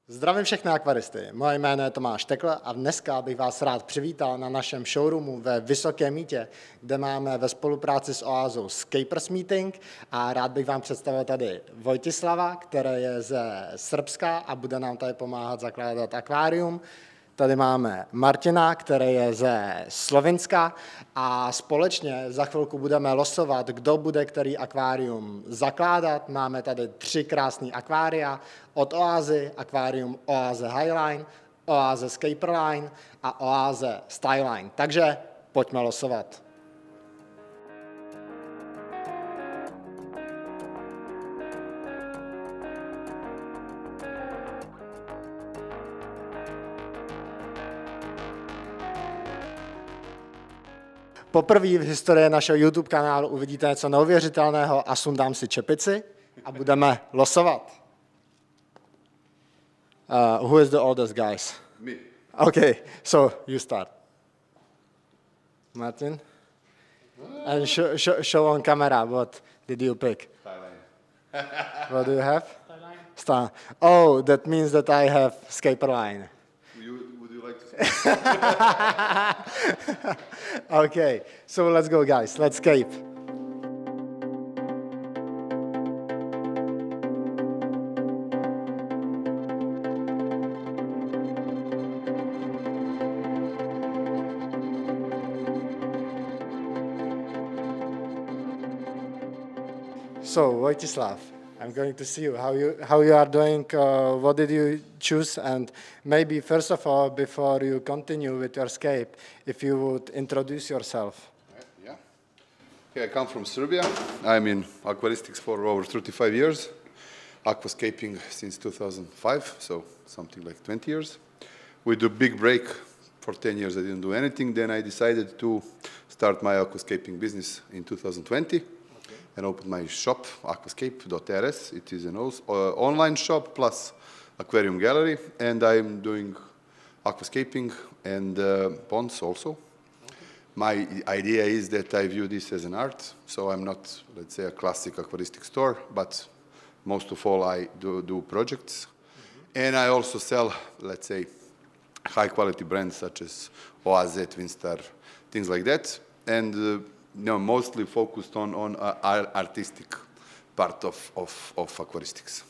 Zdravím všechny akvaristy. Moje jméno je Tomáš Tekl a dneska bych vás rád přivítal na našem showroomu ve Vysokém Mýtě, kde máme ve spolupráci s Oase Scapers Meeting a rád bych vám představil tady Vojtislava, který je ze Srbska a bude nám tady pomáhat zakládat akvárium. Tady máme Martina, který je ze Slovinska a společně za chvilku budeme losovat, kdo bude který akvárium zakládat. Máme tady 3 krásné akvária od Oase, akvárium Oase Highline, Oase Scaperline a Oase Styline. Takže pojďme losovat. Poprvé v historii našeho YouTube kanálu uvidíte něco neuvěřitelného a sundám si čepici a budeme losovat. Who is the oldest, guys? Me. Okay, so you start. Martin? And show on camera, what did you pick? What do you have? Star. Oh, that means that I have Scaperline. Would you like to Okay, so let's go, guys. Let's scape. So, Vojtislav, I'm going to see you how you are doing. What did you choose? And maybe first of all, before you continue with your scape, if you would introduce yourself. Yeah. Okay, I come from Serbia. I'm in aquaristics for over 35 years. Aquascaping since 2005, so something like 20 years. With a big break for 10 years, I didn't do anything. Then I decided to start my aquascaping business in 2020. And opened my shop, aquascape.rs. It is an online shop plus aquarium gallery, and I'm doing aquascaping and ponds also. Okay. My idea is that I view this as an art, so I'm not, let's say, a classic aquaristic store, but most of all I do projects. And I also sell, let's say, high-quality brands such as Oase, Twinstar, things like that. And no, mostly focused on artistic part of aquaristics.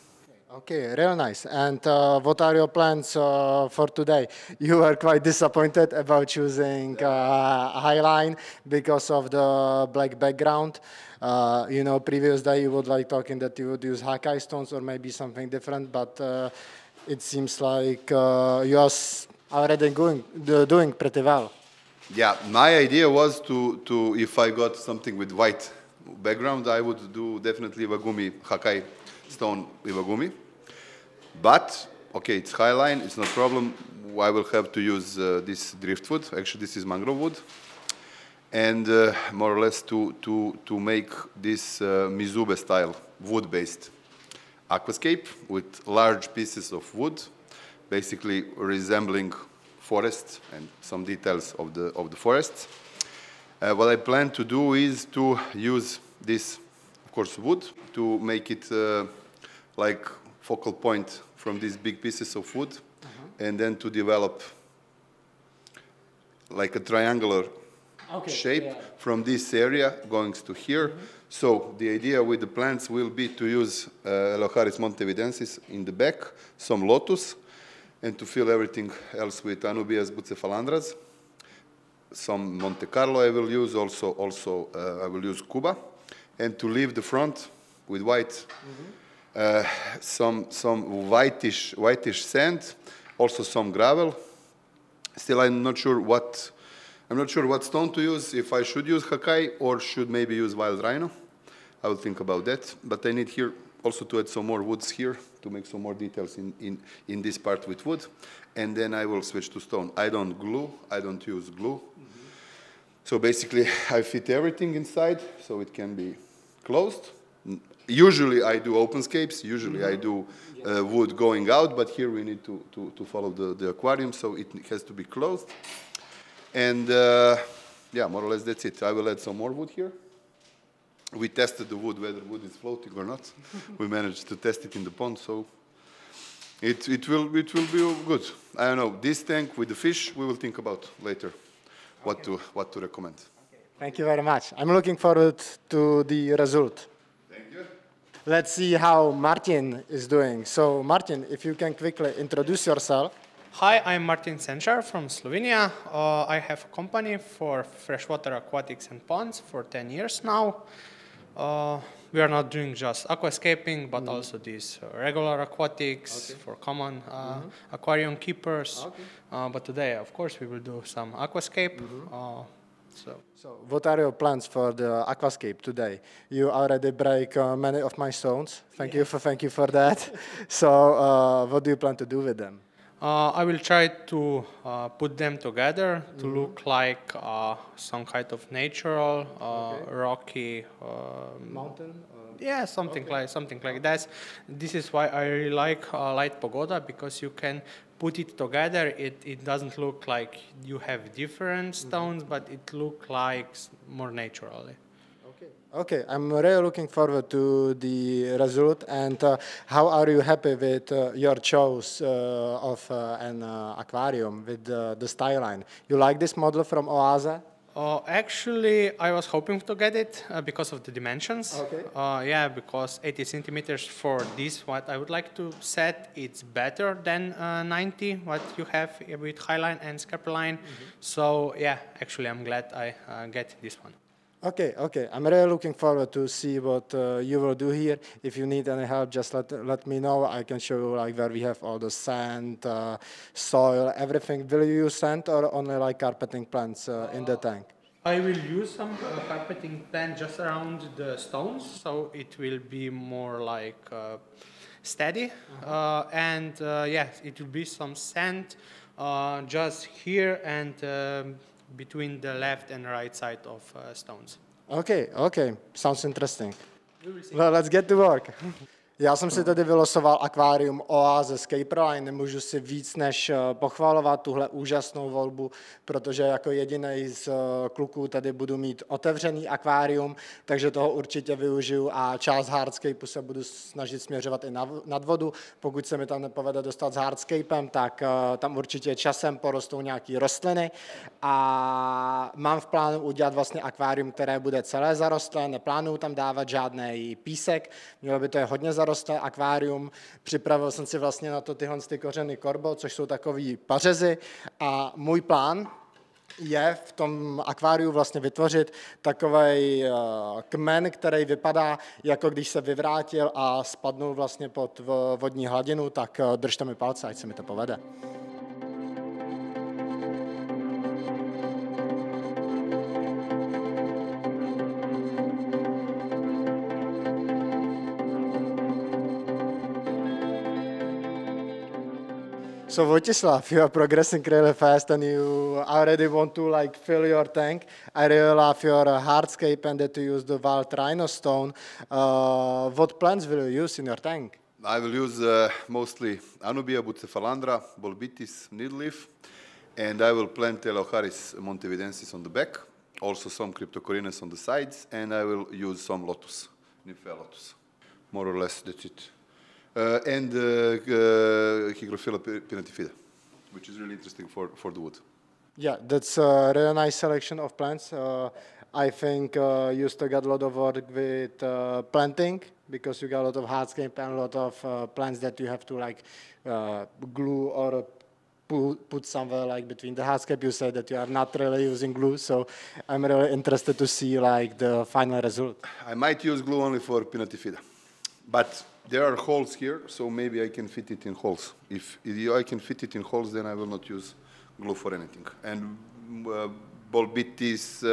Okay, real nice. And what are your plans for today? You were quite disappointed about choosing Highline because of the black background. You know, previous day you would like talking that you would use Hakai stones or maybe something different, but it seems like you are already doing pretty well. Yeah, my idea was to if I got something with white background, I would do definitely Iwagumi, Hakai stone Iwagumi. But, okay, it's Highline, it's no problem. I will have to use this driftwood. Actually, this is mangrove wood. And more or less to make this Mizube style, wood-based aquascape with large pieces of wood, basically resembling forest and some details of the forests. What I plan to do is to use this, of course, wood to make it like focal point from these big pieces of wood, and then to develop like a triangular shape from this area going to here. So the idea with the plants will be to use Elocharis montevidensis in the back, some lotus, and to fill everything else with Anubias bucephalandras. Some Monte Carlo I will use, also I will use Cuba. And to leave the front with white, some whitish sand, also some gravel. Still I'm not sure what stone to use, if I should use Hakai or should maybe use wild rhino. I will think about that, but I need here also to add some more woods here to make some more details in this part with wood, and then I will switch to stone. I don't use glue. So basically I fit everything inside so it can be closed. Usually I do open scapes, usually I do wood going out, but here we need to follow the aquarium, so it has to be closed. And yeah, more or less that's it. I will add some more wood here. We tested the wood, whether wood is floating or not. We managed to test it in the pond, so It will be good. I don't know. This tank with the fish, we will think about later what to recommend. Okay. Thank you very much. I'm looking forward to the result. Thank you. Let's see how Martin is doing. So Martin, if you can quickly introduce yourself. Hi, I'm Martin Senčar from Slovenia. I have a company for freshwater aquatics and ponds for 10 years now. We are not doing just aquascaping, but also these regular aquatics for common aquarium keepers. But today, of course, we will do some aquascape. So what are your plans for the aquascape today? You already break many of my stones. Thank you for that. So what do you plan to do with them? I will try to put them together to look like some kind of natural, rocky Mountain? Yeah, something like that. This is why I really like light pagoda, because you can put it together. It doesn't look like you have different stones, but it looks like more naturally. Okay, I'm really looking forward to the result. And how are you happy with your choice of an aquarium with the style line? You like this model from Oase? Actually, I was hoping to get it because of the dimensions. Okay. Yeah, because 80 centimeters for this, what I would like to set, it's better than 90, what you have with Highline and Scaperline. So yeah, actually, I'm glad I get this one. Okay. I'm really looking forward to see what you will do here. If you need any help, just let me know. I can show you like where we have all the sand, soil, everything. Will you use sand or only like carpeting plants in the tank? I will use some carpeting plant just around the stones, so it will be more like steady. And yes, it will be some sand just here and between the left and right side of stones. Okay. Sounds interesting. Well, let's get to work. Já jsem si tady vylosoval akvárium Oase Scapers. Nemůžu si víc než pochvalovat tuhle úžasnou volbu, protože jako jediný z kluků tady budu mít otevřený akvárium, takže toho určitě využiju a část hardscapeu se budu snažit směřovat i nad vodu. Pokud se mi tam nepovede dostat s hardscapem, tak tam určitě časem porostou nějaké rostliny a mám v plánu udělat vlastně akvárium, které bude celé zarostlé, neplánuju tam dávat žádný písek, mělo by to je hodně zarostlé akvárium. Připravil jsem si vlastně na to tyhle kořeny korbo, což jsou takový pařezy a můj plán je v tom akváriu vlastně vytvořit takovej kmen, který vypadá, jako když se vyvrátil a spadnul vlastně pod vodní hladinu, tak držte mi palce, ať se mi to povede. So Vojislav, you are progressing really fast and you already want to like fill your tank. I really love your hardscape and that you use the wild rhino stone. What plants will you use in your tank? I will use mostly Anubia, Bucephalandra, Bolbitis, needleaf, and I will plant Elocharis montevidensis on the back, also some Cryptocorinus on the sides, and I will use some lotus, Nymphea lotus. More or less, that's it. And Hygrophila pinnatifida, which is really interesting for the wood. Yeah, that's a really nice selection of plants. I think you still got a lot of work with planting because you got a lot of hardscape and a lot of plants that you have to like glue or put somewhere like between the hardscape. You said that you are not really using glue, so I'm really interested to see like the final result. I might use glue only for pinnatifida, but there are holes here, so maybe I can fit it in holes. If I can fit it in holes, then I will not use glue for anything. And Bolbitis,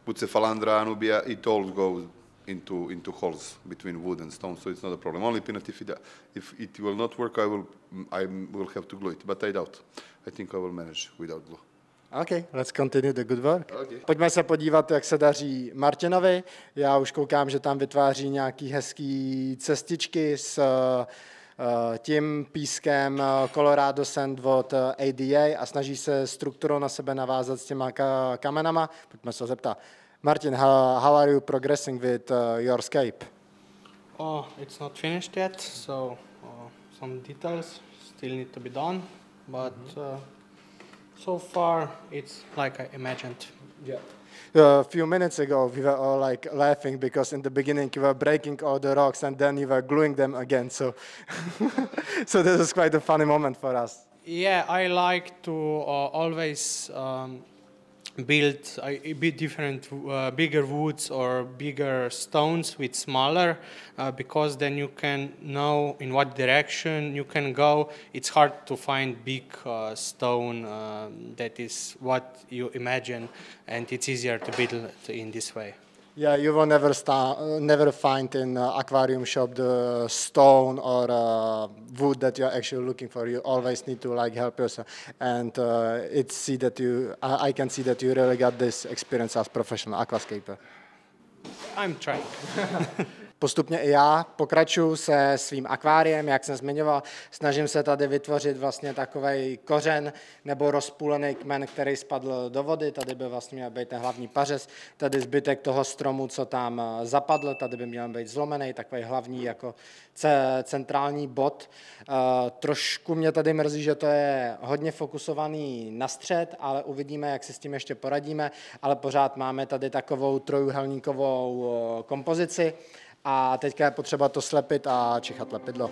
Bucephalandra, Anubia, it all goes into holes between wood and stone, so it's not a problem. Only pinnatifida, if it will not work, I will have to glue it, but I doubt. I think I will manage without glue. Okay, let's continue the good work. Okay. Pojďme se podívat, jak se daří Martinovi. Já už koukám, že tam vytváří nějaký hezký cestičky s tím pískem Colorado Sand od ADA a snaží se strukturou na sebe navázat s těma kamenama. Pojďme se zeptat. Martin, how are you progressing with your scape? Oh, it's not finished yet, so some details still need to be done, but so far it's like I imagined. Yeah. A few minutes ago, we were all like laughing because in the beginning you were breaking all the rocks and then you were gluing them again. So, so this is quite a funny moment for us. Yeah, I like to always build a bit different, bigger woods or bigger stones with smaller, because then you can know in what direction you can go. It's hard to find big stone that is what you imagine, and it's easier to build in this way. Yeah, you will never find in aquarium shop the stone or wood that you're actually looking for. You always need to like help yourself, and I can see that you really got this experience as professional aquascaper. I'm trying. Postupně i já pokračuju se svým akváriem, jak jsem zmiňoval. Snažím se tady vytvořit vlastně takovej kořen nebo rozpůlený kmen, který spadl do vody. Tady by vlastně měl být ten hlavní pařez. Tady zbytek toho stromu, co tam zapadl, tady by měl být zlomený, takový hlavní jako centrální bod. Trošku mě tady mrzí, že to je hodně fokusovaný na střed, ale uvidíme, jak si s tím ještě poradíme. Ale pořád máme tady takovou trojúhelníkovou kompozici. A teďka je potřeba to slepit a čichat lepidlo.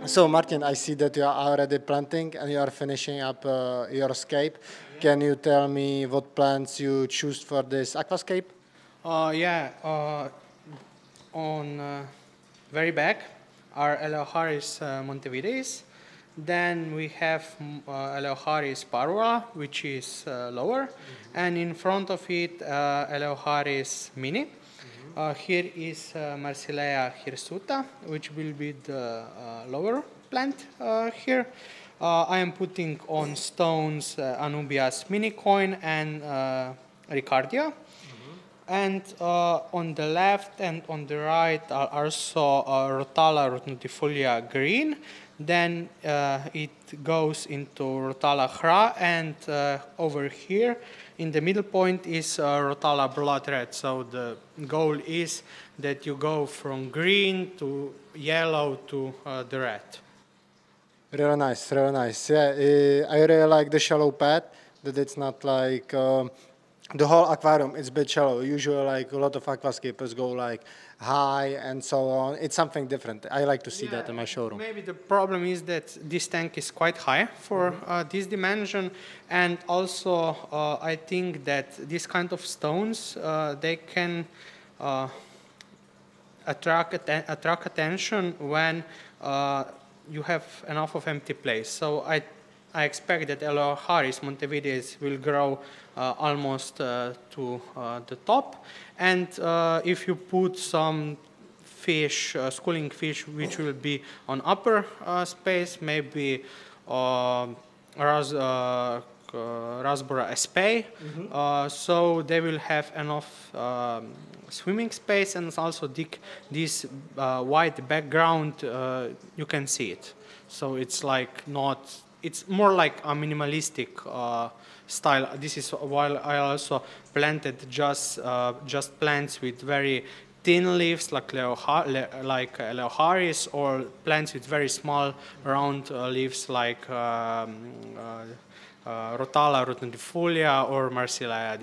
So Martin, I see that you are already planting and you are finishing up your scape. Can you tell me what plants you choose for this aquascape? On very back are Eleocharis montevideis. Then we have Eleocharis parva, which is lower, and in front of it Eleocharis mini. Here is Marsilea hirsuta, which will be the lower plant here. I am putting on stones Anubias minicoin and Ricardia. And on the left and on the right are also Rotala rotundifolium green. Then it goes into Rotala hra, and over here in the middle point is Rotala blood red. So the goal is that you go from green to yellow to the red. Really nice, really nice. Yeah, I really like the shallow pad, that it's not like the whole aquarium is a bit shallow. Usually like a lot of aquascapers go like high and so on. It's something different. I like to see that in my showroom. Maybe the problem is that this tank is quite high for this dimension, and also I think that this kind of stones, they can attract attention when you have enough of empty place. So I expect that Eleocharis montevideis will grow almost to the top, and if you put some fish, schooling fish, which will be on upper space, maybe Rasbora sp, so they will have enough swimming space, and also this white background, you can see it. So it's like it's more like a minimalistic style. This is why I also planted just plants with very thin leaves like Eleocharis, or plants with very small round leaves like Rotala rotundifolia or Marsilea.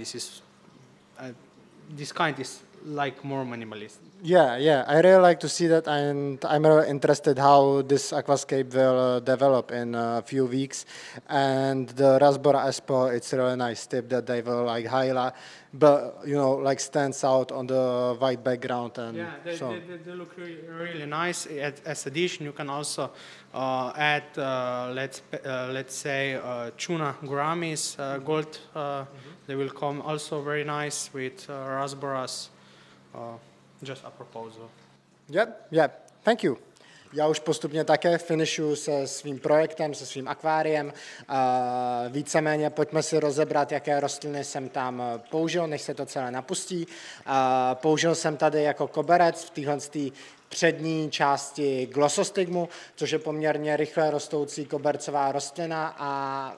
This kind is like more minimalist. Yeah, I really like to see that, and I'm really interested how this aquascape will develop in a few weeks. And the Rasbora Espo, it's a really nice tip that they will like highlight, but like stands out on the white background. And yeah, they look really nice. As addition, you can also add, let's say, tuna grammis, gold. They will come also very nice with Rasboras. Just a proposal. Yep. Thank you. Já už postupně také finishuju se svým projektem, se svým akváriem. Víceméně pojďme si rozebrat, jaké rostliny jsem tam použil, než se to celé napustí. Použil jsem tady jako koberec v téhle přední části glossostigmu, což je poměrně rychle rostoucí kobercová rostlina a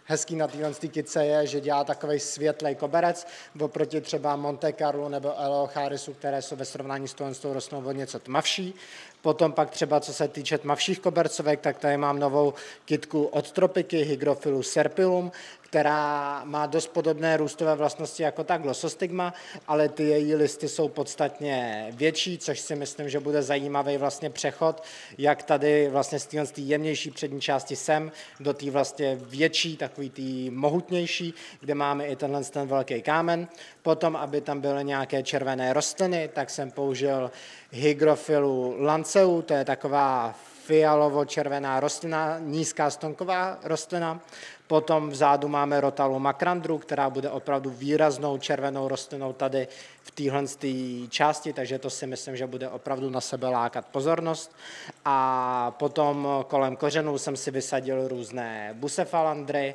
hezký na téhle kytce je, že dělá takový světlej koberec, oproti třeba Monte Carlo nebo Eleocharisu, které jsou ve srovnání s tou rostlinou o něco tmavší. Potom pak třeba, co se týče tmavších kobercovek, tak tady mám novou kytku od Tropiky, Hygrophilus serpyllum, která má dost podobné růstové vlastnosti jako ta glossostigma, ale ty její listy jsou podstatně větší, což si myslím, že bude zajímavý vlastně přechod, jak tady vlastně z té jemnější přední části sem do té vlastně větší, takový tý mohutnější, kde máme i ten velký kámen. Potom, aby tam byly nějaké červené rostliny, tak jsem použil Hygrophilus lanceu, to je taková fialovo-červená rostlina, nízká stonková rostlina. Potom vzadu máme Rotalu makrandru, která bude opravdu výraznou červenou rostlinou tady v téhle části, takže to si myslím, že bude opravdu na sebe lákat pozornost. A potom kolem kořenů jsem si vysadil různé bucephalandry.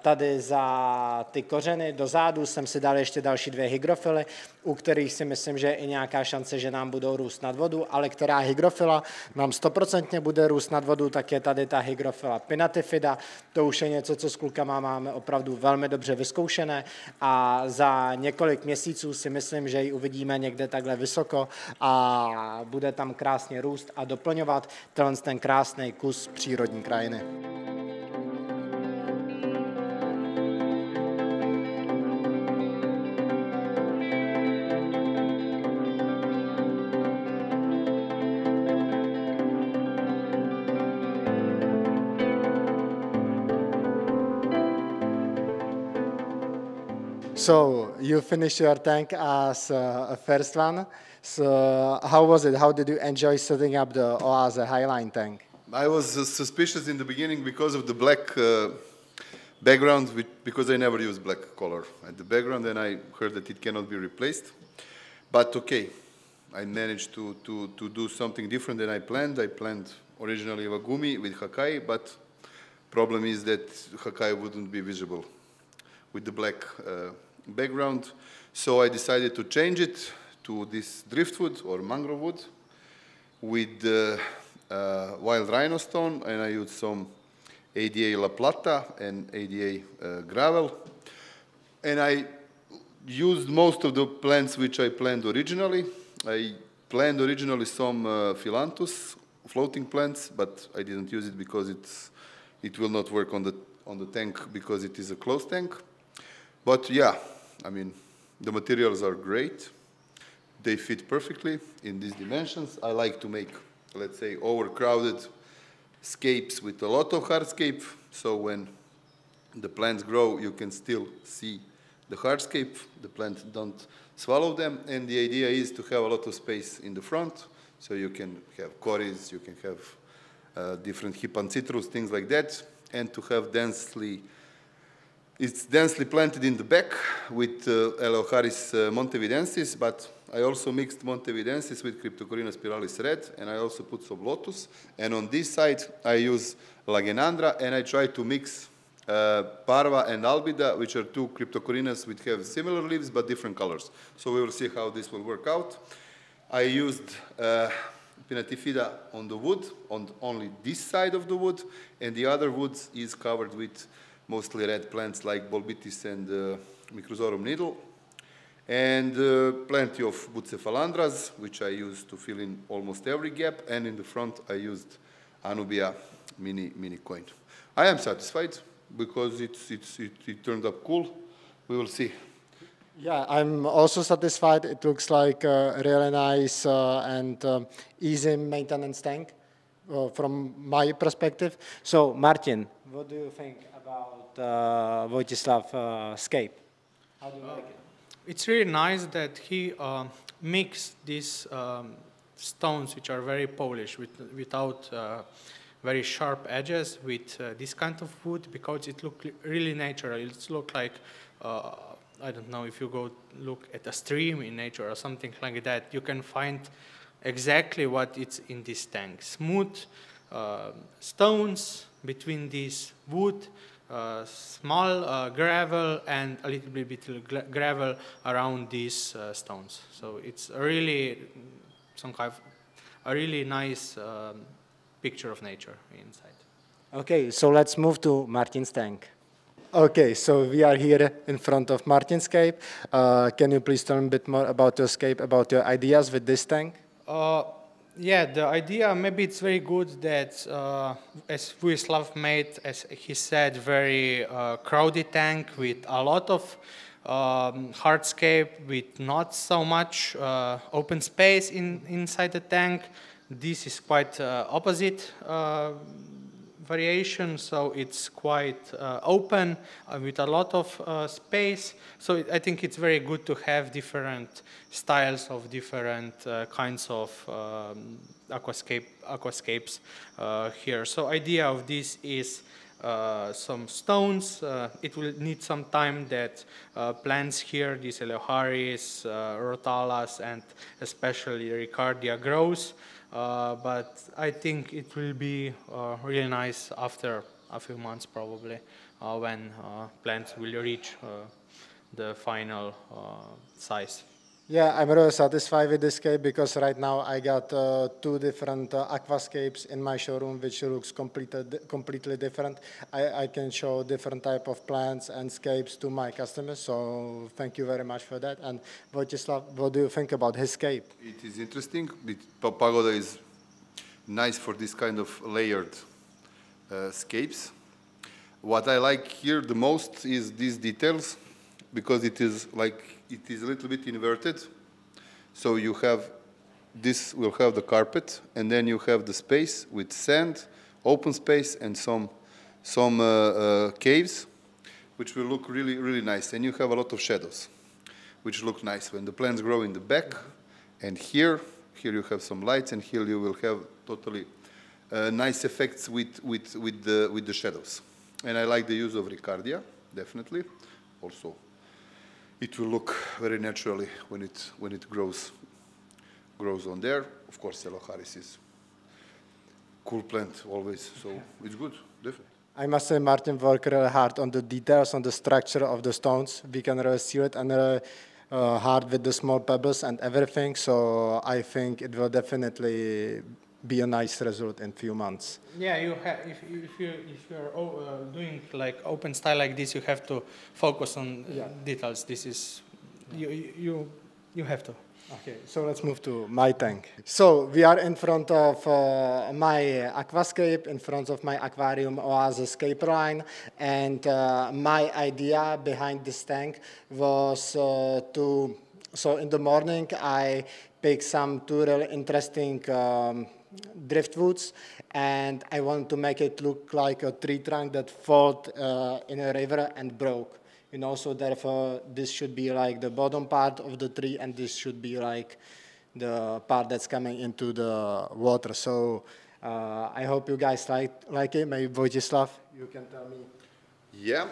Tady za ty kořeny do zádu jsem si dal ještě další 2 hygrophily, u kterých si myslím, že je i nějaká šance, že nám budou růst nad vodu, ale která hygrophila nám 100% bude růst nad vodu, tak je tady ta hygrophila pinnatifida. To už je něco, co s klukama máme opravdu velmi dobře vyzkoušené a za několik měsíců si myslím, že ji uvidíme někde takhle vysoko a bude tam krásně růst a doplňovat ten krásný kus přírodní krajiny. So you finished your tank as a first one. So how was it? How did you enjoy setting up the Oase Highline tank? I was suspicious in the beginning because of the black background, because I never use black color at the background, and I heard that it cannot be replaced. But okay, I managed to do something different than I planned. I planned originally Wagumi with Hakai, but problem is that Hakai wouldn't be visible with the black background. So I decided to change it to this driftwood or mangrove wood with wild rhinostone, and I used some ADA La Plata and ADA gravel. And I used most of the plants which I planned originally. I planned originally some Philanthus floating plants, but I didn't use it because it will not work on the tank because it is a closed tank. But yeah, I mean, the materials are great. They fit perfectly in these dimensions. I like to make, let's say, overcrowded scapes with a lot of hardscape. So when the plants grow, you can still see the hardscape. The plants don't swallow them. And the idea is to have a lot of space in the front. So you can have cories, you can have different Hippancitrus, things like that. And to have it's densely planted in the back with Eleocharis montevidensis, but I also mixed montevidensis with Cryptocorinna spiralis red, and I also put some lotus. And on this side, I use Lagenandra, and I try to mix Parva and Albida, which are two Cryptocorinnas which have similar leaves but different colors. So we will see how this will work out. I used Pinnatifida on the wood, on only this side of the wood, and the other wood is covered with mostly red plants like Bolbitis and Microzorum needle, and plenty of Bucephalandras, which I use to fill in almost every gap, and in the front I used Anubia mini coin. I am satisfied because it turned up cool. We will see. Yeah, I'm also satisfied. It looks like a really nice and easy maintenance tank from my perspective. So, Martin, what do you think about Wojcislav scape? How do you like it? It's really nice that he mixed these stones, which are very polished, without very sharp edges, with this kind of wood, because it looks really natural. It looks like, I don't know, if you go look at a stream in nature or something like that, you can find exactly what is in this tank. Smooth stones between this wood, small gravel, and a little bit gravel around these stones. So it's really some kind of a really nice picture of nature inside. Okay, so let's move to Martin's tank. Okay, so we are here in front of Martin's scape. Can you please tell me a bit more about your scape, about your ideas with this tank? Yeah, the idea, maybe it's very good that, as Vyslav made, as he said, very crowded tank with a lot of hardscape, with not so much open space inside the tank. This is quite opposite variation, so it's quite open with a lot of space. So I think it's very good to have different styles of different kinds of aquascapes here. So idea of this is some stones. It will need some time that plants here, these Eleocharis, Rotalas, and especially Ricardia grows. But I think it will be really nice after a few months probably when plants will reach the final size. Yeah, I'm really satisfied with this scape because right now I got two different aquascapes in my showroom which looks completely different. I can show different type of plants and scapes to my customers, so thank you very much for that. And Vojislav, what do you think about his scape? It is interesting. Pagoda is nice for this kind of layered scapes. What I like here the most is these details, because it is a little bit inverted. So you have, this will have the carpet, and then you have the space with sand, open space, and some caves, which will look really, really nice. And you have a lot of shadows, which look nice when the plants grow in the back. And here you have some lights, and here you will have totally nice effects with the shadows. And I like the use of Ricardia, definitely. Also, it will look very naturally when it grows on there. Of course, Eleocharis is cool plant always, so it's good, definitely. I must say Martin worked really hard on the details, on the structure of the stones. We can really see it, and really hard with the small pebbles and everything. So I think it will definitely be a nice result in few months. Yeah, you have, if you're doing like open style like this, you have to focus on details. This is you have to. Okay, so let's move to my tank. So we are in front of my aquascape, in front of my Akvárium Oase Scaper line, and my idea behind this tank was so in the morning I picked some two really interesting driftwoods, and I want to make it look like a tree trunk that fell in a river and broke. You know, so therefore this should be like the bottom part of the tree, and this should be like the part that's coming into the water. So I hope you guys like it. Maybe Vojislav, you can tell me. Yeah,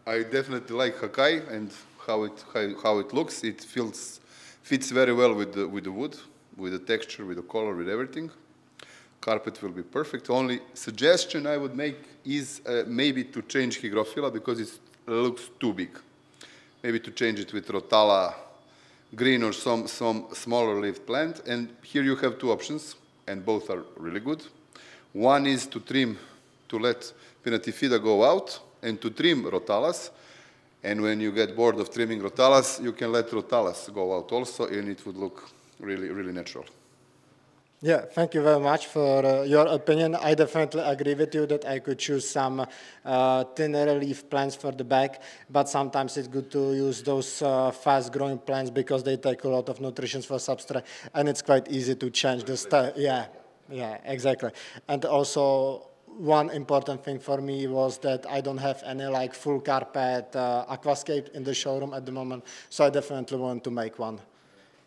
I definitely like Hakai and how it looks. It fits very well with the wood, with the texture, with the color, with everything. Carpet will be perfect. Only suggestion I would make is maybe to change Hygrophila, because it looks too big. Maybe to change it with Rotala green or some smaller leaf plant. And here you have two options, and both are really good. One is to trim, to let Pinnatifida go out, and to trim Rotalas. And when you get bored of trimming Rotalas, you can let Rotalas go out also, and it would look really, really natural. Yeah, thank you very much for your opinion. I definitely agree with you that I could choose some thinner leaf plants for the back, but sometimes it's good to use those fast-growing plants because they take a lot of nutrition for substrate, and it's quite easy to change the style. Yeah, exactly. And also, one important thing for me was that I don't have any like full carpet aquascape in the showroom at the moment, so I definitely want to make one.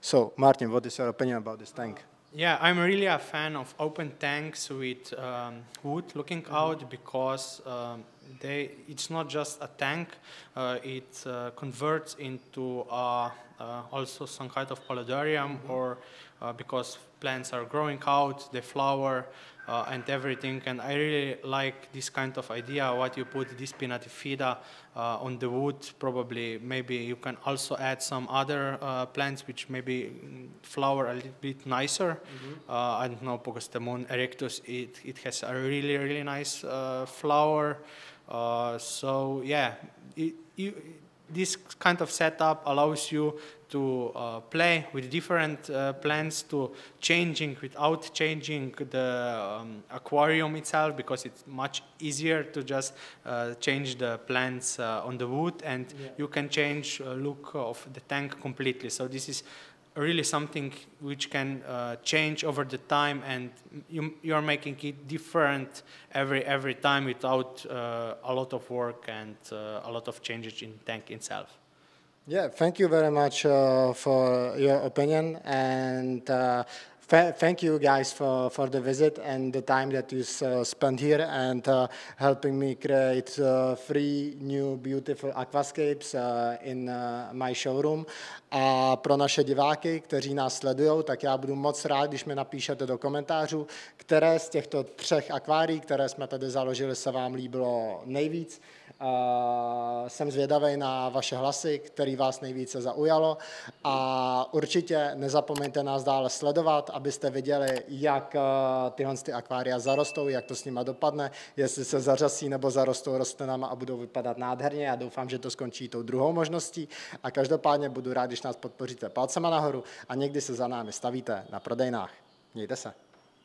So, Martin, what is your opinion about this tank? Yeah, I'm really a fan of open tanks with wood looking out, because it's not just a tank, it converts into also some kind of paludarium, or because plants are growing out, they flower and everything. And I really like this kind of idea, what you put this pinnatifida on the wood. Probably maybe you can also add some other plants which maybe flower a little bit nicer. I don't know, Pogostemon erectus, it has a really, really nice flower. So yeah, this kind of setup allows you to play with different plants, to changing without changing the aquarium itself, because it's much easier to just change the plants on the wood, and you can change look of the tank completely. So this is really something which can change over the time, and you're making it different every time without a lot of work and a lot of changes in the tank itself. Yeah, thank you very much for your opinion, and thank you guys for the visit and the time that you spent here and helping me create 3 new beautiful aquascapes in my showroom. A pro naše diváky, kteří nás sledují, tak já budu moc rád, když mi napíšete do komentářů, které z těchto 3 akvárií, které jsme tady založili, se vám líbilo nejvíc. Jsem zvědavý na vaše hlasy, který vás nejvíce zaujalo, a určitě nezapomeňte nás dále sledovat, abyste viděli, jak tyhle akvária zarostou, jak to s nima dopadne, jestli se zařasí nebo zarostou rostlinama a budou vypadat nádherně. Já doufám, že to skončí tou druhou možností, a každopádně budu rád, když nás podpoříte palcema nahoru a někdy se za námi stavíte na prodejnách. Mějte se.